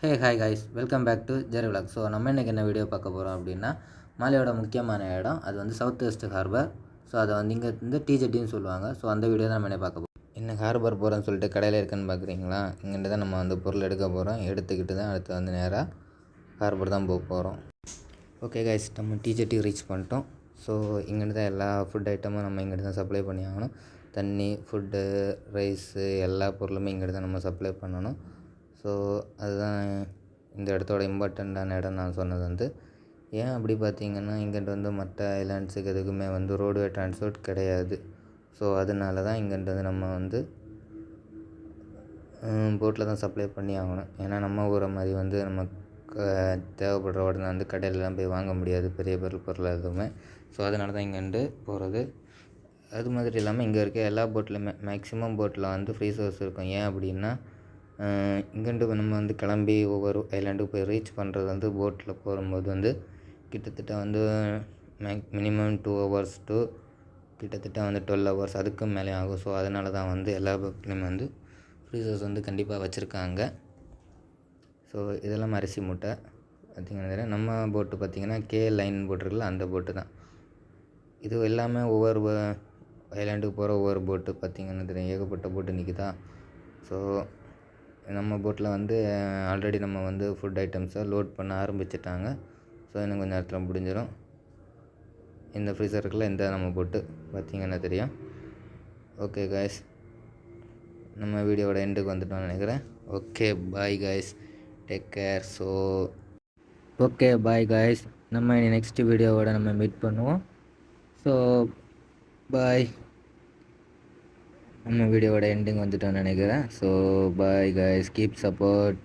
Hi guys, welcome back to Jerry vlog. So நம்ம இன்றைக்கி என்ன வீடியோ பார்க்க போகிறோம் அப்படின்னா, மாலையோட முக்கியமான இடம் அது வந்து சவுத் வெஸ்ட் ஹார்பர். ஸோ அதை வந்து இங்கே வந்து டிஜெட்டின்னு சொல்லுவாங்க. ஸோ அந்த வீடியோ தான் நம்ம என்ன பார்க்க போகிறோம். என்ன ஹார்பர் போகிறோன்னு சொல்லிட்டு கடையில் இருக்குன்னு பார்க்குறீங்களா? இங்கிட்ட தான் நம்ம வந்து பொருள் எடுக்க போகிறோம். எடுத்துக்கிட்டு தான் அடுத்து வந்து நேராக ஹார்பர் தான் போக போகிறோம். ஓகே காய்ஸ், நம்ம டிஜெட்டி ரீச் பண்ணிட்டோம். ஸோ இங்கிட்ட தான் எல்லா ஃபுட் ஐட்டமும் நம்ம இங்கிட்ட தான் சப்ளை பண்ணி ஆகணும். தண்ணி, ஃபுட்டு, ரைஸு எல்லா பொருளுமே இங்கிட்ட தான் நம்ம சப்ளை பண்ணணும். ஸோ அதுதான் இந்த இடத்தோட இம்பார்ட்டண்ட்டான இடம் நான் சொன்னது வந்து. ஏன் அப்படி பார்த்தீங்கன்னா, இங்கிட்ட வந்து மற்ற ஐலாண்ட்ஸுக்கு எதுக்குமே வந்து ரோடுவே டிரான்ஸ்போர்ட் கிடையாது. ஸோ அதனால தான் இங்கிட்ட வந்து நம்ம வந்து போட்டில் தான் சப்ளை பண்ணி ஆகணும். ஏன்னா நம்ம ஊரை மாதிரி வந்து நம்ம தேவைப்படுற உடனே வந்து கடையிலலாம் போய் வாங்க முடியாது, பெரிய பொருள் எதுவுமே. ஸோ அதனால தான் இங்கேண்டு போகிறது. அது மாதிரி இல்லாமல் இங்கே இருக்க எல்லா போட்லையுமே மேக்ஸிமம் போட்டில் வந்து ஃப்ரீ சர்வீஸ் இருக்கும். ஏன் அப்படின்னா, இங்கேண்டு நம்ம வந்து கிளம்பி ஒவ்வொரு ஐலாண்டுக்கு போய் ரீச் பண்ணுறது வந்து போட்டில் போகும்போது வந்து கிட்டத்தட்ட வந்து மினிமம் 2 hours to கிட்டத்தட்ட வந்து 12 hours அதுக்கு மேலே ஆகும். ஸோ அதனால தான் வந்து எல்லா போட்லேயுமே வந்து ஃப்ரீசர்ஸ் வந்து கண்டிப்பாக வச்சுருக்காங்க. ஸோ இதெல்லாம் அரிசி மூட்டை பார்த்திங்கன்னா, நம்ம போட்டு பார்த்திங்கன்னா கே லைன் போட்டிருக்குல்ல, அந்த போட்டு தான் இது. எல்லாமே ஒவ்வொரு ஐலாண்டுக்கு போகிற ஒவ்வொரு போட்டு பார்த்திங்கன்னா தெரியும், ஏகப்பட்ட போட்டு நிற்குதா. ஸோ நம்ம போட்டில் வந்து ஆல்ரெடி நம்ம வந்து ஃபுட் ஐட்டம்ஸை லோட் பண்ண ஆரம்பிச்சிட்டாங்க. ஸோ இன்னும் கொஞ்சம் நேரத்தில் முடிஞ்சிடும். இந்த ஃப்ரீசருக்குள்ள இந்த நம்ம போட்டு பார்த்திங்கன்னா தெரியும். ஓகே காய்ஸ், நம்ம வீடியோவோட எண்டுக்கு வந்துட்டோம்னு நினைக்கிறேன். Okay bye guys, take care. So okay bye guys, நம்ம இனி நெக்ஸ்ட் வீடியோவோட நம்ம மீட் பண்ணுவோம். So bye. நம்ம வீடியோவோட எண்டிங் வந்துட்டோம்னு நினைக்கிறேன். So bye guys, keep support.